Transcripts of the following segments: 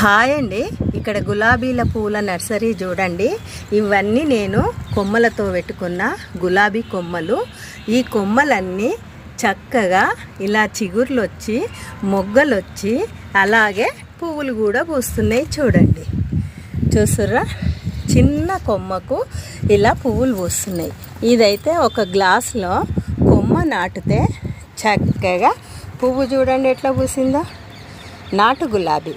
Hi అండి, ఇక్కడ గులాబీల పూల నర్సరీ చూడండి. ఇవన్నీ నేను కొమ్మలతో పెట్టుకున్న గులాబీ కొమ్మలు. ఈ కొమ్మలన్నీ చక్కగా ఇలా చిగుర్లు వచ్చి మొగ్గలు వచ్చి అలాగే పువ్వులు కూడా పూస్తున్నాయి. చూడండి, చూస్తుర్రా? చిన్న కొమ్మకు ఇలా పువ్వులు పూస్తున్నాయి. ఇదైతే ఒక గ్లాసులో కొమ్మ నాటితే చక్కగా పువ్వు చూడండి ఎట్లా పూసిందో. నాటు గులాబీ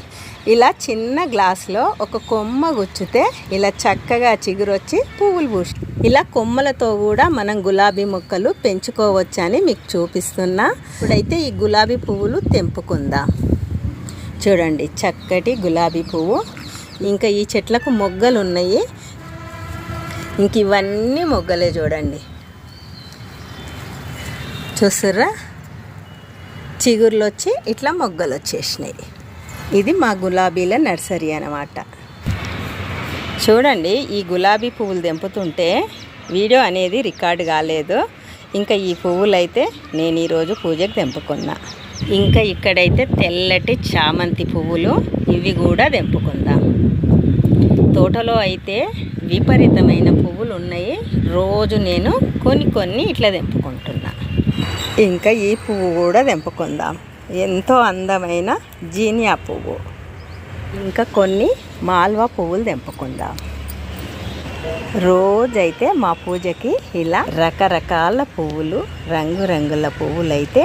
ఇలా చిన్న గ్లాసులో ఒక కొమ్మ గుచ్చితే ఇలా చక్కగా చిగురొచ్చి పువ్వులు పూసి, ఇలా కొమ్మలతో కూడా మనం గులాబీ మొక్కలు పెంచుకోవచ్చని మీకు చూపిస్తున్నా. ఇప్పుడైతే ఈ గులాబీ పువ్వులు తెంపుకుందాం. చూడండి, చక్కటి గులాబీ పువ్వు. ఇంకా ఈ చెట్లకు మొగ్గలు ఉన్నాయి. ఇంక ఇవన్నీ మొగ్గలే చూడండి. చూస్తుర్రా? చిగుర్లు వచ్చి ఇట్లా మొగ్గలు వచ్చేసినాయి. ఇది మా గులాబీల నర్సరీ అన్నమాట. చూడండి, ఈ గులాబీ పువ్వులు తెంపుతుంటే వీడియో అనేది రికార్డు కాలేదు. ఇంకా ఈ పువ్వులు అయితే నేను ఈరోజు పూజకు తెంపుకున్నా. ఇంకా ఇక్కడైతే తెల్లటి చామంతి పువ్వులు, ఇవి కూడా తెంపుకుందాం. తోటలో అయితే విపరీతమైన పువ్వులు ఉన్నాయి. రోజు నేను కొన్ని ఇట్లా తెంపుకుంటున్నా. ఇంకా ఈ పువ్వు కూడా తెంపుకుందాం. ఎంతో అందమైన జీనియా పువ్వు. ఇంకా కొన్ని మాల్వా పువ్వులు తెంపుకుందాం. రోజైతే మా పూజకి ఇలా రకరకాల పువ్వులు, రంగురంగుల పువ్వులు అయితే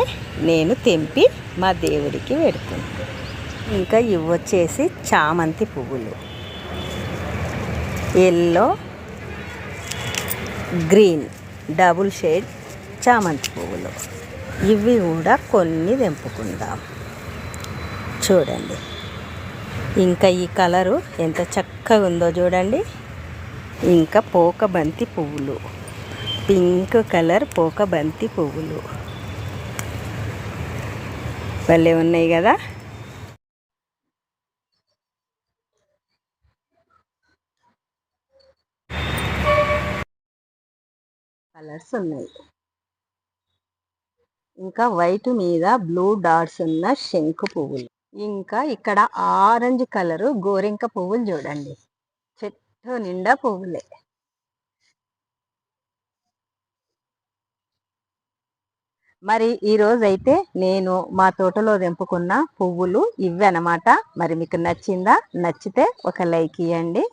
నేను తెంపి మా దేవుడికి పెడుతున్నాను. ఇంకా ఇవి వచ్చేసి చామంతి పువ్వులు, ఎల్లో గ్రీన్ డబుల్ షేడ్ చామంతి పువ్వులు. ఇవి కూడా కొన్ని తెంపుకుందాం. చూడండి, ఇంకా ఈ కలరు ఎంత చక్కగా ఉందో చూడండి. ఇంకా పోకబంతి పువ్వులు, పింక్ కలర్ పోకబంతి పువ్వులు భలే ఉన్నాయి కదా. కలర్స్ ఉన్నాయి. ఇంకా వైట్ మీద బ్లూ డాట్స్ ఉన్న శంకు పువ్వులు. ఇంకా ఇక్కడ ఆరెంజ్ కలరు గోరింక పువ్వులు చూడండి. చెట్టు నిండా పువ్వులే. మరి ఈరోజైతే నేను మా తోటలో తెంపుకున్న పువ్వులు ఇవి అన్నమాట. మరి మీకు నచ్చిందా? నచ్చితే ఒక లైక్ ఇవ్వండి.